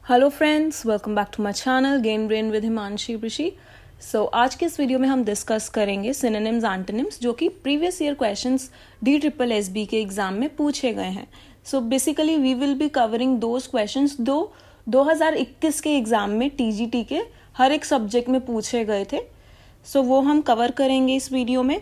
Hello friends, welcome back to my channel gain brain with Himanshi Rishi. आज के इस video में हम डिस्कस करेंगे सिनोनिम्स एंटोनिम्स जो कि प्रीवियस ईयर क्वेश्चंस DSSB के एग्जाम में पूछे गए हैं। Basically we will be covering those questions 2021 के एग्जाम में TGT के हर एक सब्जेक्ट में पूछे गए थे। वो हम कवर करेंगे इस वीडियो में।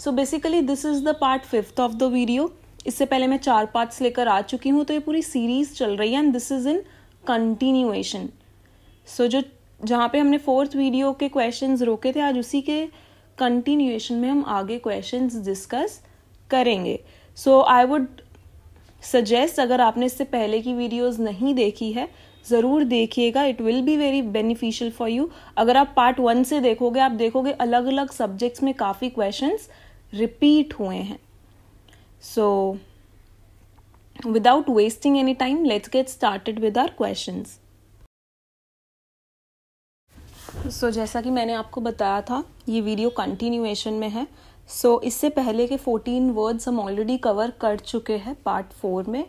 Basically this is the part 5th of the video. इससे पहले मैं 4 पार्ट्स लेकर आ चुकी हूँ, तो ये पूरी सीरीज चल रही है and this is in continuation. जो जहाँ पे हमने 4th वीडियो के क्वेश्चंस रोके थे, आज उसी के कंटिन्यूएशन में हम आगे क्वेश्चंस डिस्कस करेंगे। आई वुड सजेस्ट, अगर आपने इससे पहले की वीडियोस नहीं देखी है ज़रूर देखिएगा, it will be very beneficial for you. अगर आप पार्ट 1 से देखोगे, आप देखोगे अलग अलग सब्जेक्ट्स में काफ़ी क्वेश्चंस रिपीट हुए हैं। Without wasting any time, let's get started with our questions. जैसा कि मैंने आपको बताया था, ये वीडियो कंटिन्यूएशन में है। इससे पहले के 14 वर्ड्स हम ऑलरेडी कवर कर चुके हैं पार्ट 4 में,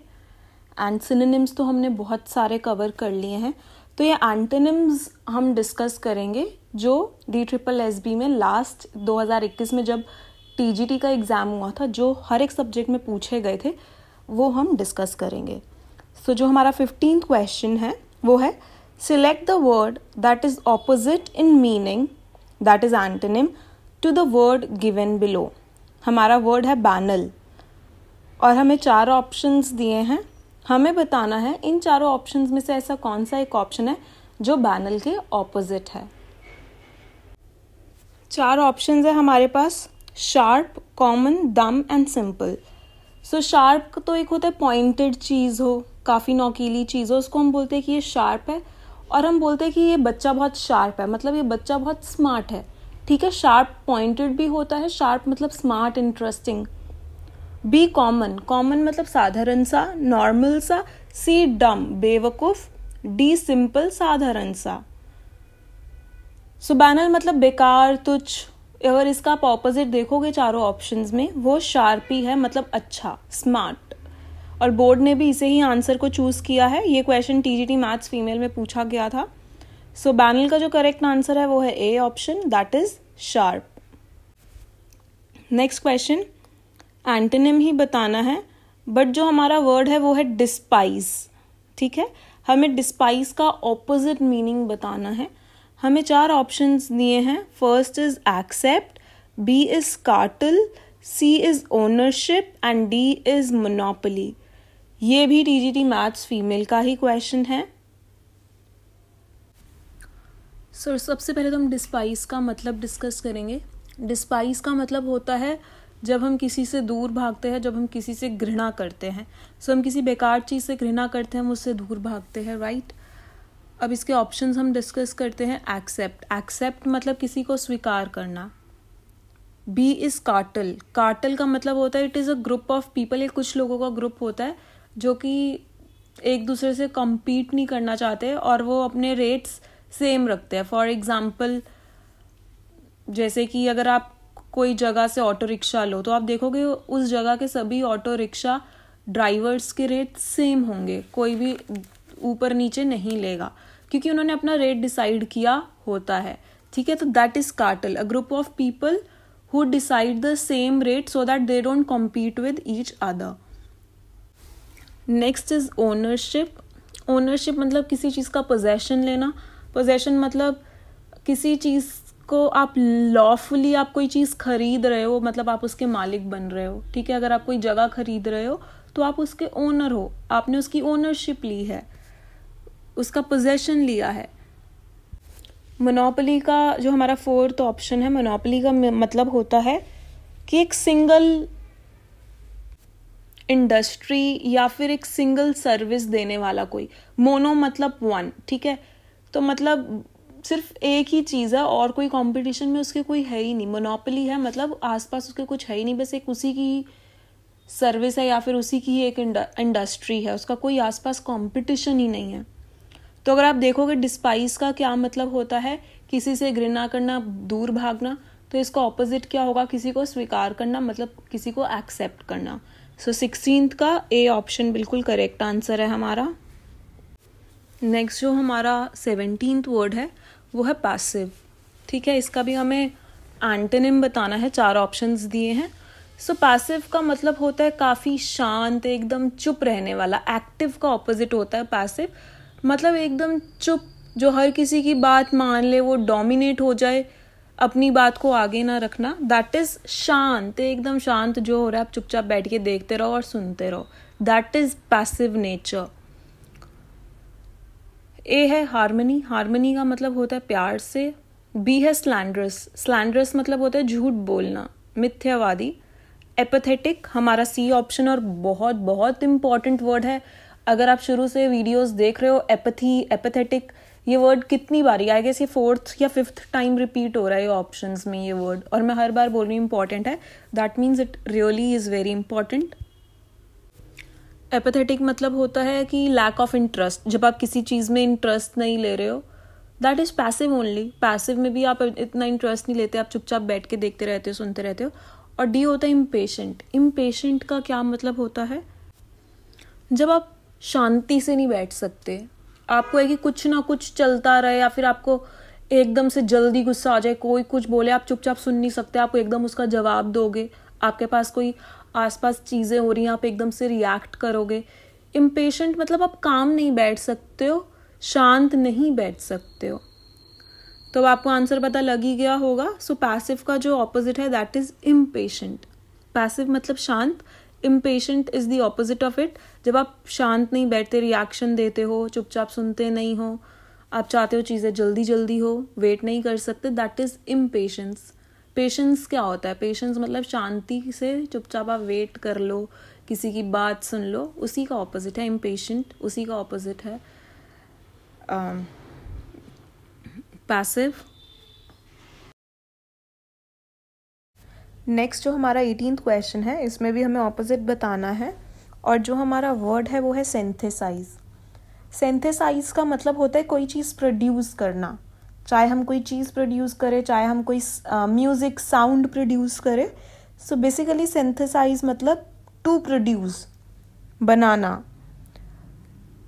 एंड सिनोनिम्स तो हमने बहुत सारे कवर कर लिए हैं। तो ये एंटोनिम्स हम डिस्कस करेंगे जो DSSB में लास्ट 2021 में जब TGT का एग्ज़ाम हुआ था, जो हर एक सब्जेक्ट में पूछे गए थे, वो हम डिस्कस करेंगे। जो हमारा 15th क्वेश्चन है वो है select the word that is opposite in meaning that is antonym to the word given below. हमारा वर्ड है बैनल और हमें 4 ऑप्शंस दिए हैं। हमें बताना है इन चारों ऑप्शंस में से ऐसा कौन सा एक ऑप्शन है जो बैनल के ऑपोजिट है। 4 ऑप्शंस है हमारे पास: शार्प, कॉमन, डम एंड सिंपल। शार्प तो एक होता है पॉइंटेड चीज़ हो, काफ़ी नोकीली चीज़ हो, उसको हम बोलते हैं कि ये शार्प है। और हम बोलते हैं कि ये बच्चा बहुत शार्प है, मतलब ये बच्चा बहुत स्मार्ट है। ठीक है, शार्प पॉइंटेड भी होता है, शार्प मतलब smart, interesting. B common, common मतलब साधारण सा, नॉर्मल सा। सी डम, बेवकूफ। डी सिंपल, साधारण सा। बैनल मतलब बेकार, तुच्छ। अगर इसका आप ऑपोजिट देखोगे चारों ऑप्शंस में, वो शार्प ही है, मतलब अच्छा, स्मार्ट। और बोर्ड ने भी इसे ही आंसर को चूज किया है। ये क्वेश्चन TGT मैथ्स फीमेल में पूछा गया था। बैनल का जो करेक्ट आंसर है वो है A option, that is sharp. Next question, antonym ही बताना है, बट जो हमारा वर्ड है वो है डिस्पाइज। ठीक है, हमें डिस्पाइज का ऑपोजिट मीनिंग बताना है। हमें 4 ऑप्शंस दिए हैं। First is accept, B is cartel, C is ownership and D is monopoly. ये भी TGT मैथ्स फीमेल का ही क्वेश्चन है। सबसे पहले तो हम डिस्पाइस का मतलब डिस्कस करेंगे। डिस्पाइस का मतलब होता है जब हम किसी से दूर भागते हैं, जब हम किसी से घृणा करते हैं। हम किसी बेकार चीज़ से घृणा करते हैं, हम उससे दूर भागते हैं, राइट। अब इसके ऑप्शंस हम डिस्कस करते हैं। एक्सेप्ट, एक्सेप्ट मतलब किसी को स्वीकार करना। बी इज कार्टल, कार्टल का मतलब होता है it is a group of people. ये कुछ लोगों का ग्रुप होता है जो कि एक दूसरे से compete नहीं करना चाहते और वो अपने रेट्स सेम रखते हैं। फॉर एग्जाम्पल, जैसे कि अगर आप कोई जगह से ऑटो रिक्शा लो, तो आप देखोगे उस जगह के सभी ऑटो रिक्शा ड्राइवर्स के रेट सेम होंगे, कोई भी ऊपर नीचे नहीं लेगा, क्योंकि उन्होंने अपना रेट डिसाइड किया होता है। ठीक है, तो that is cartel, a group of people who decide the same rate so that they don't compete with each other. Next is ownership. Ownership मतलब किसी चीज़ का पोजेशन लेना। पोजेशन मतलब किसी चीज़ को आप लॉफुली, आप कोई चीज़ खरीद रहे हो, मतलब आप उसके मालिक बन रहे हो। ठीक है, अगर आप कोई जगह खरीद रहे हो तो आप उसके ओनर हो, आपने उसकी ओनरशिप ली है, उसका पोजेशन लिया है। मोनोपोली का जो हमारा 4th ऑप्शन है, मोनोपोली का मतलब होता है कि एक सिंगल इंडस्ट्री या फिर एक सिंगल सर्विस देने वाला कोई। मोनो मतलब 1, ठीक है, तो मतलब सिर्फ एक ही चीज़ है और कोई कंपटीशन में उसके कोई है ही नहीं। मोनोपोली है मतलब आसपास उसके कुछ है ही नहीं, बस एक उसी की सर्विस है या फिर उसी की एक इंडस्ट्री है, उसका कोई आसपास कंपटीशन ही नहीं है। तो अगर आप देखोगे डिस्पाइस का क्या मतलब होता है, किसी से घृणा करना, दूर भागना, तो इसका ऑपोजिट क्या होगा, किसी को स्वीकार करना, मतलब किसी को एक्सेप्ट करना। 16th का ए ऑप्शन बिल्कुल करेक्ट आंसर है हमारा। नेक्स्ट जो हमारा 17th वर्ड है वो है पैसिव। ठीक है, इसका भी हमें एंटोनिम बताना है, 4 ऑप्शंस दिए हैं। सो पैसिव का मतलब होता है काफ़ी शांत, एकदम चुप रहने वाला। एक्टिव का ऑपोजिट होता है पैसिव, मतलब एकदम चुप, जो हर किसी की बात मान ले, वो डोमिनेट हो जाए, अपनी बात को आगे ना रखना। दैट इज शांत, एकदम शांत जो हो रहा है आप चुपचाप बैठ के देखते रहो और सुनते रहो। That is passive nature. A है हार्मनी। हार्मनी का मतलब होता है प्यार से। बी है स्लैंडरस। स्लैंडरस मतलब होता है झूठ बोलना, मिथ्यावादी। एपैथेटिक हमारा सी ऑप्शन, और बहुत बहुत इंपॉर्टेंट वर्ड है। अगर आप शुरू से वीडियोस देख रहे हो, एपैथी, एपैथेटिक, ये वर्ड कितनी बारी, आई गेस ये 4th या 5th टाइम रिपीट हो रहा है ये ऑप्शंस में ये वर्ड, और मैं हर बार बोल रही हूँ इंपॉर्टेंट है। That means it really is very important. Apathetic मतलब होता है कि लैक ऑफ इंटरेस्ट, जब आप किसी चीज़ में इंटरेस्ट नहीं ले रहे हो। That is passive only. Passive में भी आप इतना इंटरेस्ट नहीं लेते, आप चुपचाप बैठ के देखते रहते हो, सुनते रहते हो। और डी होता है इम्पेशेंट। इम्पेशेंट का क्या मतलब होता है? जब आप शांति से नहीं बैठ सकते, आपको है कि कुछ ना कुछ चलता रहे, या फिर आपको एकदम से जल्दी गुस्सा आ जाए, कोई कुछ बोले, आप चुपचाप सुन नहीं सकते, आप एकदम उसका जवाब दोगे। आपके पास कोई आसपास चीज़ें हो रही हैं, आप एकदम से रिएक्ट करोगे। इम्पेशेंट मतलब आप काम नहीं बैठ सकते हो, शांत नहीं बैठ सकते हो। तो अब आपको आंसर पता लग ही गया होगा। सो पैसिव का जो ऑपोजिट है दैट इज इम्पेशेंट। पैसिव मतलब शांत, impatient is the opposite of it. जब आप शांत नहीं बैठते, रिएक्शन देते हो, चुपचाप सुनते नहीं हो, आप चाहते हो चीज़ें जल्दी जल्दी हो, वेट नहीं कर सकते, दैट इज इम्पेशेंस। पेशेंस क्या होता है? पेशेंस मतलब शांति से चुपचाप आप वेट कर लो, किसी की बात सुन लो, उसी का ऑपोजिट है इम्पेशेंट, उसी का ऑपोजिट है पैसिव। नेक्स्ट जो हमारा 18th क्वेश्चन है, इसमें भी हमें ऑपोजिट बताना है, और जो हमारा वर्ड है वो है सिंथेसाइज। सिंथेसाइज का मतलब होता है कोई चीज़ प्रोड्यूस करना। चाहे हम कोई चीज़ प्रोड्यूस करें, चाहे हम कोई म्यूजिक साउंड प्रोड्यूस करें। सो बेसिकली सिंथेसाइज मतलब टू प्रोड्यूस, बनाना।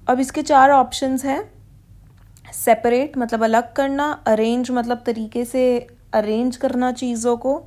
अब इसके 4 ऑप्शंस हैं। सेपरेट मतलब अलग करना, अरेंज मतलब तरीके से अरेंज करना चीज़ों को,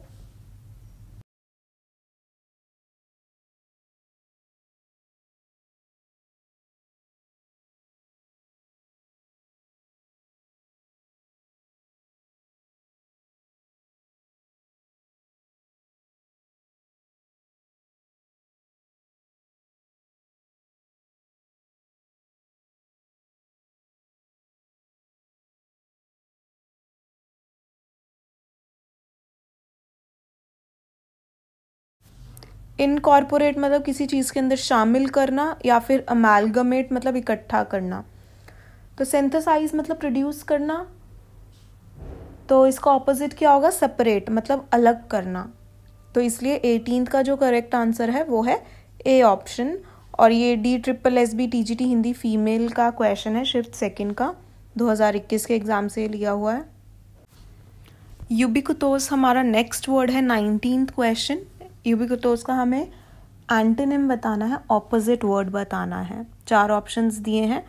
इनकॉर्पोरेट मतलब किसी चीज़ के अंदर शामिल करना, या फिर अमेलगमेट मतलब इकट्ठा करना। तो सिंथेसाइज मतलब प्रोड्यूस करना, तो इसका ऑपोजिट क्या होगा? सेपरेट मतलब अलग करना। तो इसलिए 18th का जो करेक्ट आंसर है वो है ए ऑप्शन। और ये DSSB TGT हिंदी फीमेल का क्वेश्चन है, शिफ्ट 2 का, 2021 के एग्जाम से लिया हुआ है। यूबिक्विटोस हमारा नेक्स्ट वर्ड है, 19th क्वेश्चन। यूबिक्विटोस का हमें एंटोनिम बताना है, ऑपोजिट वर्ड बताना है। 4 ऑप्शंस दिए हैं।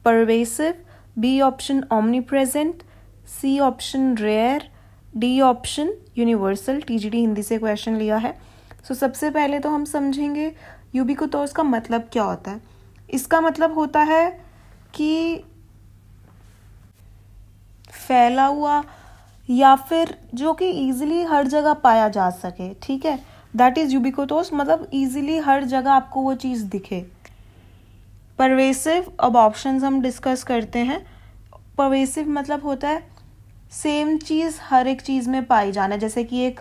Pervasive, B option omnipresent, C option rare, D option universal. TGT Hindi से क्वेश्चन लिया है। सो सबसे पहले तो हम समझेंगे यूबिक्विटोस का मतलब क्या होता है। इसका मतलब होता है कि फैला हुआ, या फिर जो कि ईजिली हर जगह पाया जा सके। ठीक है, दैट इज यूबिक्विटोस, मतलब ईजिली हर जगह आपको वो चीज़ दिखे। परवेसिव, अब ऑप्शंस हम डिस्कस करते हैं। परवेसिव मतलब होता है सेम चीज़ हर एक चीज़ में पाई जाना। जैसे कि एक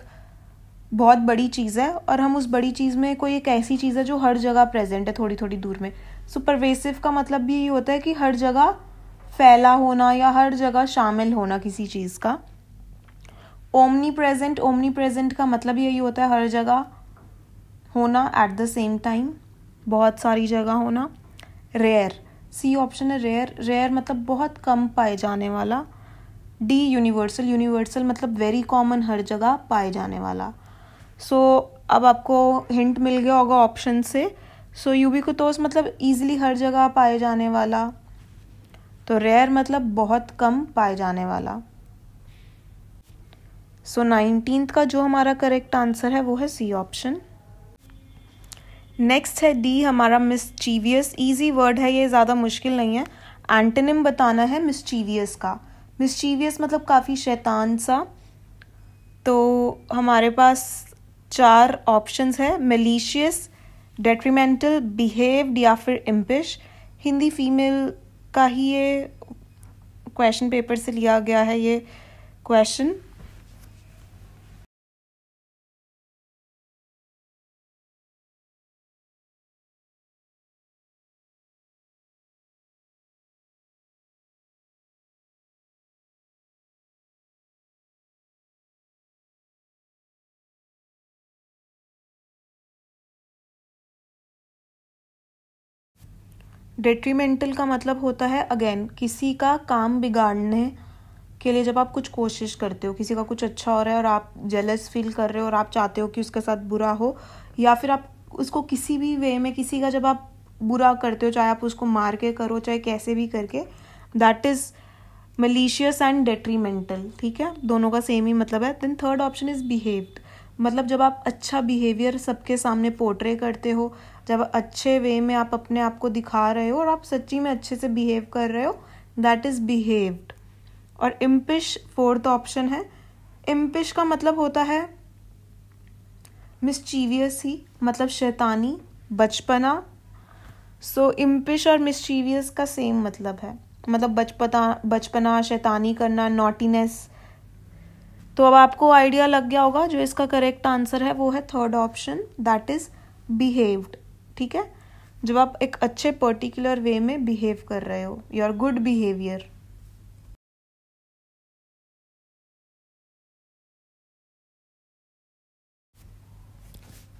बहुत बड़ी चीज़ है और हम उस बड़ी चीज़ में कोई एक ऐसी चीज़ है जो हर जगह प्रेजेंट है, थोड़ी थोड़ी दूर में। सो परवेसिव का मतलब भी ये होता है कि हर जगह फैला होना या हर जगह शामिल होना किसी चीज़ का। ओमनी प्रेजेंट का मतलब यही होता है हर जगह होना, एट द सेम टाइम, बहुत सारी जगह होना। रेयर, सी ऑप्शन है रेयर मतलब बहुत कम पाए जाने वाला। डी यूनिवर्सल मतलब वेरी कॉमन, हर जगह पाए जाने वाला। सो अब आपको हिंट मिल गया होगा ऑप्शन से। सो यूबिक्विटोस मतलब ईजिली हर जगह पाए जाने वाला। तो रेयर मतलब बहुत कम पाए जाने वाला। सो 19th का जो हमारा करेक्ट आंसर है वो है सी ऑप्शन। नेक्स्ट है डी हमारा मिस्चीवियस। इजी वर्ड है ये, ज़्यादा मुश्किल नहीं है। एंटोनिम बताना है मिस्चीवियस का। मिस्चीवियस मतलब काफ़ी शैतान सा। तो हमारे पास 4 ऑप्शंस है, मेलिशियस, डेट्रीमेंटल, बिहेव्ड या फिर इम्पिश। हिंदी फीमेल का ही ये क्वेश्चन पेपर से लिया गया है ये क्वेश्चन। डेट्रीमेंटल का मतलब होता है अगेन किसी का काम बिगाड़ने के लिए जब आप कुछ कोशिश करते हो, किसी का कुछ अच्छा हो रहा है और आप जेलस फील कर रहे हो और आप चाहते हो कि उसके साथ बुरा हो, या फिर आप उसको किसी भी वे में किसी का जब आप बुरा करते हो, चाहे आप उसको मार के करो चाहे कैसे भी करके, that is malicious and detrimental. ठीक है, दोनों का सेम ही मतलब है। Then third option is behaved, मतलब जब आप अच्छा बिहेवियर सबके सामने पोर्ट्रे करते हो, जब अच्छे वे में आप अपने आप को दिखा रहे हो और आप सच्ची में अच्छे से बिहेव कर रहे हो, दैट इज बिहेव्ड। और इम्पिश फोर्थ ऑप्शन है। इम्पिश का मतलब होता है मिस्चीवियस ही, मतलब शैतानी, बचपना। सो इम्पिश और मिस्चीवियस का सेम मतलब है, मतलब बचपना, शैतानी करना, नॉटीनेस। तो अब आपको आइडिया लग गया होगा, जो इसका करेक्ट आंसर है वो है third option, that is behaved. ठीक है, जब आप एक अच्छे पर्टिकुलर वे में बिहेव कर रहे हो, your good behaviour.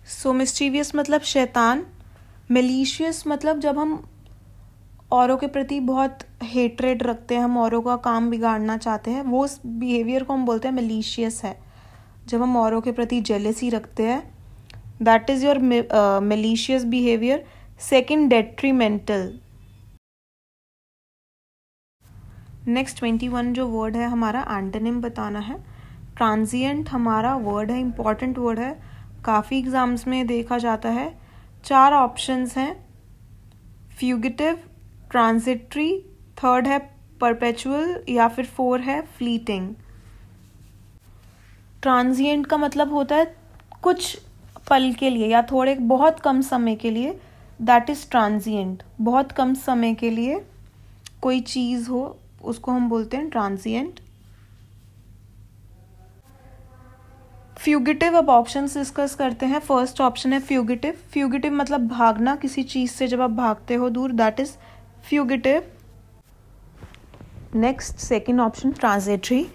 So mischievous मतलब शैतान, मेलिशियस मतलब जब हम औरों के प्रति बहुत हेट्रेड रखते हैं, हम औरों का काम बिगाड़ना चाहते हैं, वो उस बिहेवियर को हम बोलते हैं मेलिशियस है। जब हम औरों के प्रति जेलेसी रखते हैं, that is your malicious behaviour. Second detrimental. Next 21 जो वर्ड है हमारा एंटोनिम बताना है। ट्रांजिएंट हमारा वर्ड है, इंपॉर्टेंट वर्ड है, काफ़ी एग्जाम्स में देखा जाता है। 4 ऑप्शंस हैं, फ्यूगिटिव, ट्रांजिटरी, थर्ड है परपेचुअल या फिर 4 है फ्लीटिंग। ट्रांजिएंट का मतलब होता है कुछ पल के लिए या थोड़े बहुत कम समय के लिए, दैट इज ट्रांजिएंट। बहुत कम समय के लिए कोई चीज़ हो उसको हम बोलते हैं ट्रांजिएंट। फ्यूगिटिव, अब ऑप्शंस डिस्कस करते हैं। फर्स्ट ऑप्शन है फ्यूगिटिव। फ्यूगिटिव मतलब भागना, किसी चीज़ से जब आप भागते हो दूर, that is fugitive. Next second option transitory.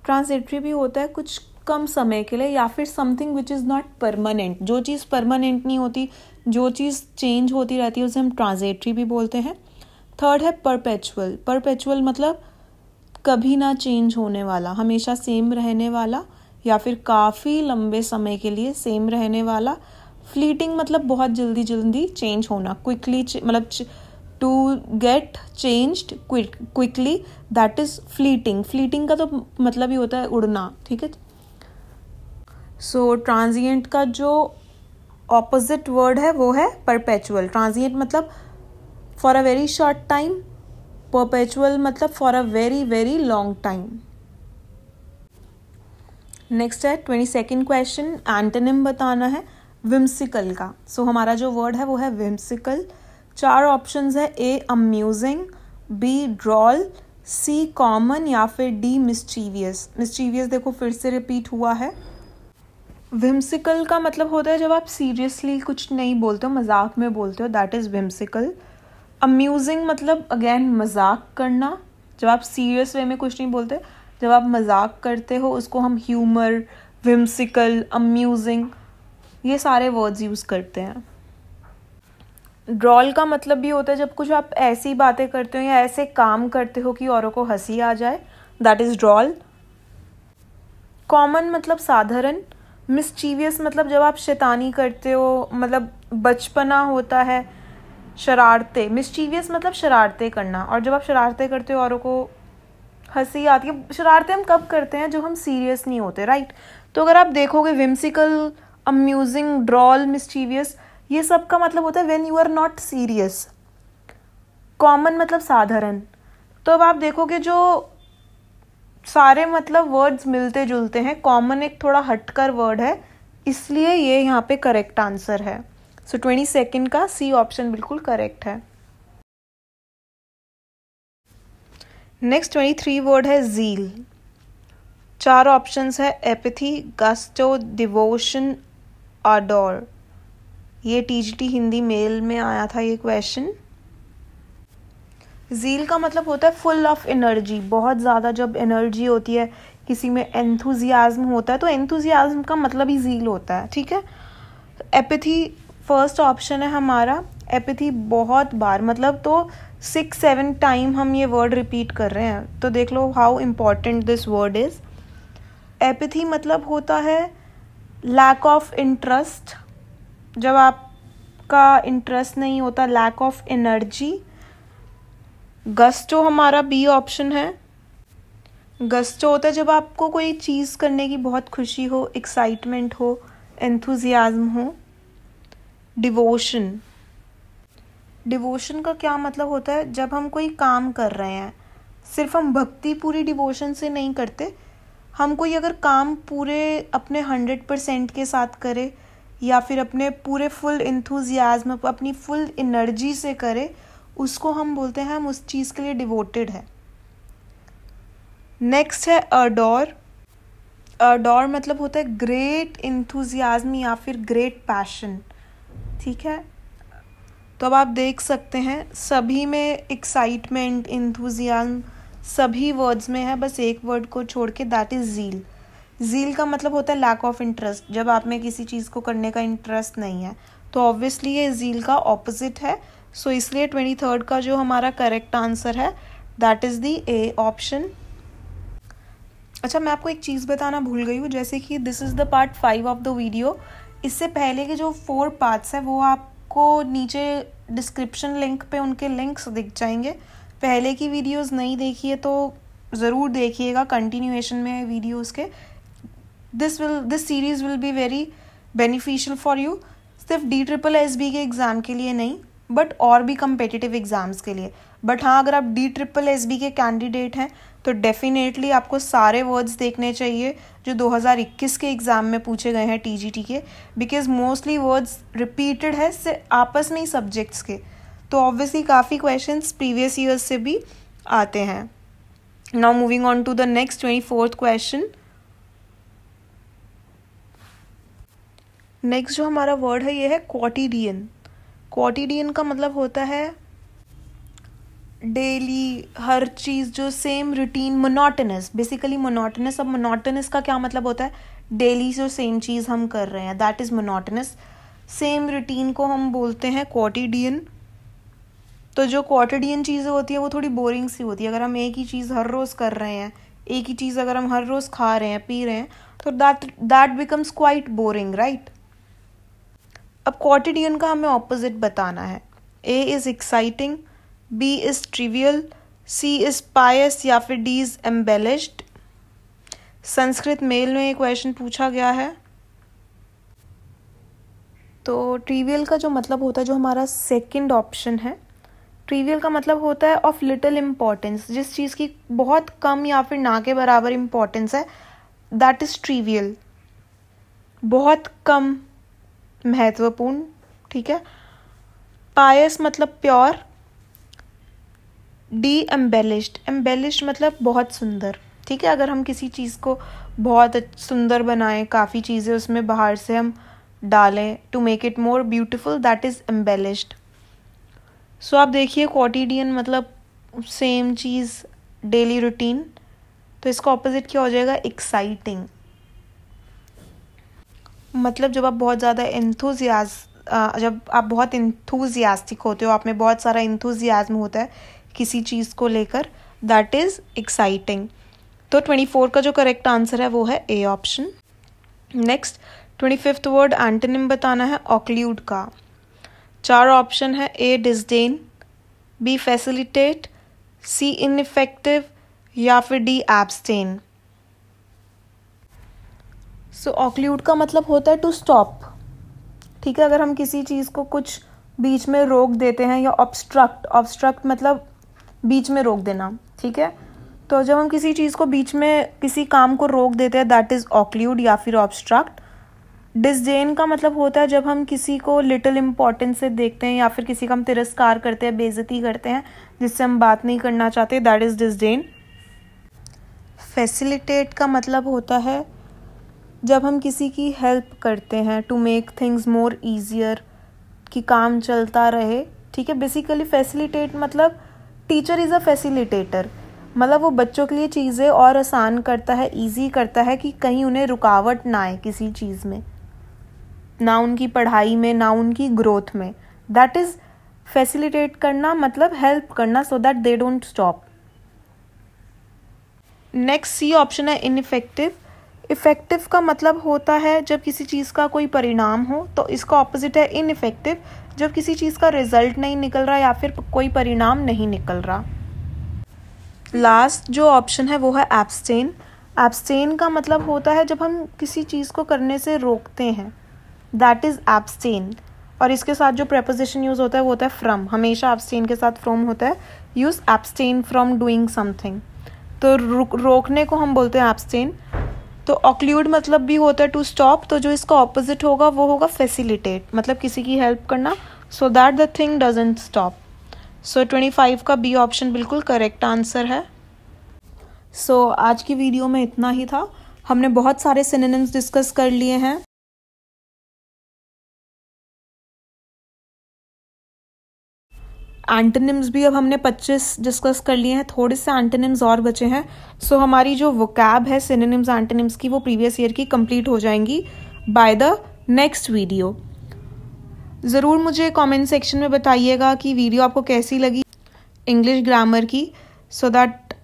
Transitory भी होता है कुछ कम समय के लिए या फिर something which is not permanent. जो चीज़ परमानेंट नहीं होती, जो चीज़ चेंज होती रहती है, उसे हम ट्रांजिटरी भी बोलते हैं। थर्ड है परपेचुअल। परपेचुअल मतलब कभी ना चेंज होने वाला, हमेशा सेम रहने वाला या फिर काफ़ी लंबे समय के लिए सेम रहने वाला। फ्लीटिंग मतलब बहुत जल्दी जल्दी चेंज होना, क्विकली, मतलब to get changed quickly, that is fleeting. Fleeting का तो मतलब ही होता है उड़ना। ठीक है, सो ट्रांजिएंट का जो ऑपोजिट वर्ड है वो है परपेचुअल। ट्रांजिएंट मतलब for a very short time, perpetual मतलब for a very very long time. Next है 22nd क्वेश्चन, एंटोनिम बताना है विम्सिकल का। सो हमारा जो वर्ड है वो है विम्सिकल। 4 ऑप्शंस है, ए अम्यूजिंग, बी ड्रॉल, सी कॉमन या फिर डी मिस्चीवियस। मिस्चीवियस देखो फिर से रिपीट हुआ है। विम्सिकल का मतलब होता है जब आप सीरियसली कुछ नहीं बोलते हो, मजाक में बोलते हो, दैट इज विम्सिकल। अम्यूजिंग मतलब अगेन मजाक करना, जब आप सीरियस वे में कुछ नहीं बोलते, जब आप मजाक करते हो उसको हम ह्यूमर, विम्सिकल, अम्यूजिंग, ये सारे वर्ड्स यूज़ करते हैं। ड्रॉल का मतलब भी होता है जब कुछ आप ऐसी बातें करते हो या ऐसे काम करते हो कि औरों को हंसी आ जाए, दैट इज ड्रॉल। कॉमन मतलब साधारण। मिस्चीवियस मतलब जब आप शैतानी करते हो, मतलब बचपना होता है, शरारते, मिस्चीवियस मतलब शरारते करना, और जब आप शरारते करते हो औरों को हंसी आती है। शरारते हम कब करते हैं, जब हम सीरियस नहीं होते, राइट। तो अगर आप देखोगे विम्सिकल, अम्यूजिंग, ड्रॉल, मिस्चीवियस, ये सब का मतलब होता है when you are not serious. Common मतलब साधारण। तो अब आप देखोगे जो सारे मतलब वर्ड्स मिलते जुलते हैं, कॉमन एक थोड़ा हटकर वर्ड है, इसलिए ये यहाँ पे करेक्ट आंसर है। सो 22 का सी ऑप्शन बिल्कुल करेक्ट है। नेक्स्ट 23 वर्ड है ज़ील। 4 ऑप्शंस है, एपैथी, गस्टो, डिवोशन, आडोर। ये टीजीटी हिंदी मेल में आया था ये क्वेश्चन। ज़ील का मतलब होता है फुल ऑफ एनर्जी, बहुत ज़्यादा जब एनर्जी होती है, किसी में एंथुजियाज्म होता है, तो एंथुजियाज्म का मतलब ही ज़ील होता है, ठीक है। एपैथी फर्स्ट ऑप्शन है हमारा। एपैथी बहुत बार मतलब तो 6-7 टाइम हम ये वर्ड रिपीट कर रहे हैं, तो देख लो how important this word is. Apathy मतलब होता है लैक ऑफ इंटरेस्ट, जब आपका इंटरेस्ट नहीं होता, लैक ऑफ एनर्जी। गस्टो हमारा बी ऑप्शन है। गस्टो होता है जब आपको कोई चीज़ करने की बहुत खुशी हो, एक्साइटमेंट हो, एंथुजियाज्म हो। डिवोशन, डिवोशन का क्या मतलब होता है, जब हम कोई काम कर रहे हैं, सिर्फ हम भक्ति पूरी डिवोशन से नहीं करते, हम कोई अगर काम पूरे अपने 100% के साथ करे, या फिर अपने पूरे फुल एंथुजियाज्म, अपनी फुल एनर्जी से करे, उसको हम बोलते हैं हम उस चीज़ के लिए डिवोटेड है। नेक्स्ट है अडोर। अडोर मतलब होता है ग्रेट एंथुजियाज्म या फिर ग्रेट पैशन, ठीक है। तो अब आप देख सकते हैं सभी में एक्साइटमेंट, एंथुजियाज्म सभी वर्ड्स में है, बस एक वर्ड को छोड़ के, दैट इज़ ज़ील। ज़ील का मतलब होता है लैक ऑफ इंटरेस्ट, जब आप में किसी चीज़ को करने का इंटरेस्ट नहीं है, तो ऑब्वियसली ये ज़ील का ऑपोजिट है। सो इसलिए 23 का जो हमारा करेक्ट आंसर है that is the A option. अच्छा, मैं आपको एक चीज़ बताना भूल गई हूँ, जैसे कि this is the part 5 of the video. इससे पहले के जो 4 पार्ट्स हैं वो आपको नीचे डिस्क्रिप्शन लिंक पे उनके लिंक्स दिख जाएंगे। पहले की वीडियोस नहीं देखी है तो ज़रूर देखिएगा, कंटिन्यूएशन में वीडियोस के। This series will be very beneficial for you, सिर्फ DSSB के एग्ज़ाम के लिए नहीं, बट और भी कम्पिटिटिव एग्ज़ाम्स के लिए। बट हाँ, अगर आप DSSB के कैंडिडेट हैं तो डेफिनेटली आपको सारे वर्ड्स देखने चाहिए जो 2021 के एग्ज़ाम में पूछे गए हैं TGT के, बिकॉज मोस्टली वर्ड्स रिपीटेड है से आपस में ही सब्जेक्ट्स के, तो ऑब्वियसली काफ़ी क्वेश्चंस प्रीवियस ईयर्स से भी आते हैं। Now moving on to the next 24th question. Next जो हमारा वर्ड है ये है क्वोटिडियन। क्वोटिडियन का मतलब होता है डेली, हर चीज़ जो same routine, monotonous, basically monotonous. अब मोनोटोनस का क्या मतलब होता है, डेली जो सेम चीज़ हम कर रहे हैं, that is monotonous. Same routine को हम बोलते हैं क्वोटिडियन। तो जो क्वोटिडियन चीज़ें होती हैं वो थोड़ी बोरिंग सी होती है। अगर हम एक ही चीज़ हर रोज़ कर रहे हैं, एक ही चीज़ अगर हम हर रोज़ खा रहे हैं, पी रहे हैं, तो that becomes quite boring, right. अब क्वोटिडियन का हमें ऑपोजिट बताना है। A is exciting, B is trivial, C is pious या फिर D इज़ एम्बेलिश्ड। संस्कृत मेल में ये क्वेश्चन पूछा गया है। तो ट्रिवियल का जो मतलब होता है, जो हमारा सेकंड ऑप्शन है, ट्रिवियल का मतलब होता है ऑफ लिटिल इम्पोर्टेंस, जिस चीज़ की बहुत कम या फिर ना के बराबर इम्पोर्टेंस है, दैट इज़ ट्रिवियल, बहुत कम महत्वपूर्ण, ठीक है। पायस मतलब प्योर। डी एम्बेलिश्ड, एम्बेलिश्ड मतलब बहुत सुंदर, ठीक है। अगर हम किसी चीज़ को बहुत सुंदर बनाएं, काफ़ी चीज़ें उसमें बाहर से हम डालें to make it more beautiful, that is embellished. So आप देखिए क्वोटिडियन मतलब सेम चीज़, डेली रूटीन, तो इसका ऑपोजिट क्या हो जाएगा, एक्साइटिंग। मतलब जब आप बहुत ज़्यादा जब आप बहुत इंथुजियास्टिक होते हो, आप में बहुत सारा इंथुजियाज्म होता है किसी चीज़ को लेकर, दैट इज़ एक्साइटिंग। तो 24 का जो करेक्ट आंसर है वो है A option. Next 25th word antonym बताना है ऑक्ल्यूड का। 4 ऑप्शन है। ए डिसडेन, बी फैसिलिटेट, सी इनइफेक्टिव या फिर डी एब्सटेन। सो ऑक्लूड का मतलब होता है टू स्टॉप। ठीक है, अगर हम किसी चीज़ को कुछ बीच में रोक देते हैं, या ऑब्स्ट्रक्ट मतलब बीच में रोक देना। ठीक है, तो जब हम किसी चीज़ को बीच में किसी काम को रोक देते हैं, दैट इज़ ऑक्लूड या फिर ऑब्स्ट्रक्ट। डिसडेन का मतलब होता है जब हम किसी को लिटिल इम्पोर्टेंस से देखते हैं, या फिर किसी का हम तिरस्कार करते हैं, बेइज्जती करते हैं, जिससे हम बात नहीं करना चाहते, दैट इज़ डिसडेन। फैसिलिटेट का मतलब होता है जब हम किसी की हेल्प करते हैं, to make things more easier, कि काम चलता रहे। ठीक है, बेसिकली फैसिलिटेट मतलब टीचर इज़ अ फैसिलिटेटर, मतलब वो बच्चों के लिए चीज़ें और आसान करता है, ईजी करता है, कि कहीं उन्हें रुकावट ना आए किसी चीज़ में, ना उनकी पढ़ाई में, ना उनकी ग्रोथ में। दैट इज़ फैसिलिटेट करना, मतलब हेल्प करना, so that they don't stop. Next C option है इनइफेक्टिव। इफ़ेक्टिव का मतलब होता है जब किसी चीज़ का कोई परिणाम हो, तो इसका ऑपोजिट है इनइफेक्टिव, जब किसी चीज़ का रिजल्ट नहीं निकल रहा या फिर कोई परिणाम नहीं निकल रहा। लास्ट जो ऑप्शन है वो है एब्सटेन। एब्सटेन का मतलब होता है जब हम किसी चीज़ को करने से रोकते हैं, दैट इज़ एब्सटेन। और इसके साथ जो प्रेपोजिशन यूज़ होता है वो होता है फ्रॉम। हमेशा एब्सटेन के साथ फ्रॉम होता है। Use abstain from doing something, तो रोकने को हम बोलते हैं एब्सटेन। तो ऑक्लूड मतलब भी होता है टू स्टॉप, तो जो इसका ऑपोजिट होगा वो होगा फैसिलिटेट, मतलब किसी की हेल्प करना, so that the thing doesn't stop. So 25 का बी ऑप्शन बिल्कुल करेक्ट आंसर है। सो आज की वीडियो में इतना ही था। हमने बहुत सारे सिनोनिम्स डिस्कस कर लिए हैं। एंटोनिम्स भी अब हमने 25 डिस्कस कर लिए हैं, थोड़े से एंटोनिम्स और बचे हैं। सो हमारी जो वोकैब है सिनोनिम्स एंटोनिम्स की, वो प्रीवियस ईयर की कंप्लीट हो जाएंगी बाय द नेक्स्ट वीडियो। ज़रूर मुझे कमेंट सेक्शन में बताइएगा कि वीडियो आपको कैसी लगी इंग्लिश ग्रामर की, so that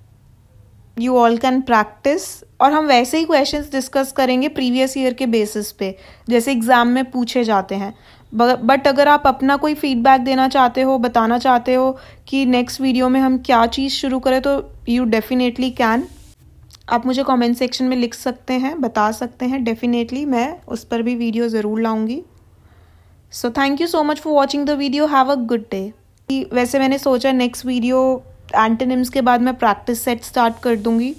you all can practice. और हम वैसे ही क्वेश्चंस डिस्कस करेंगे प्रीवियस ईयर के बेसिस पे, जैसे एग्ज़ाम में पूछे जाते हैं। बट अगर आप अपना कोई फीडबैक देना चाहते हो, बताना चाहते हो कि नेक्स्ट वीडियो में हम क्या चीज़ शुरू करें, तो यू डेफिनेटली कैन। आप मुझे कमेंट सेक्शन में लिख सकते हैं, बता सकते हैं, डेफिनेटली मैं उस पर भी वीडियो ज़रूर लाऊंगी। So thank you so much for watching the video. Have a good day. वैसे मैंने सोचा नेक्स्ट वीडियो एंटोनिम्स के बाद मैं प्रैक्टिस सेट स्टार्ट कर दूंगी।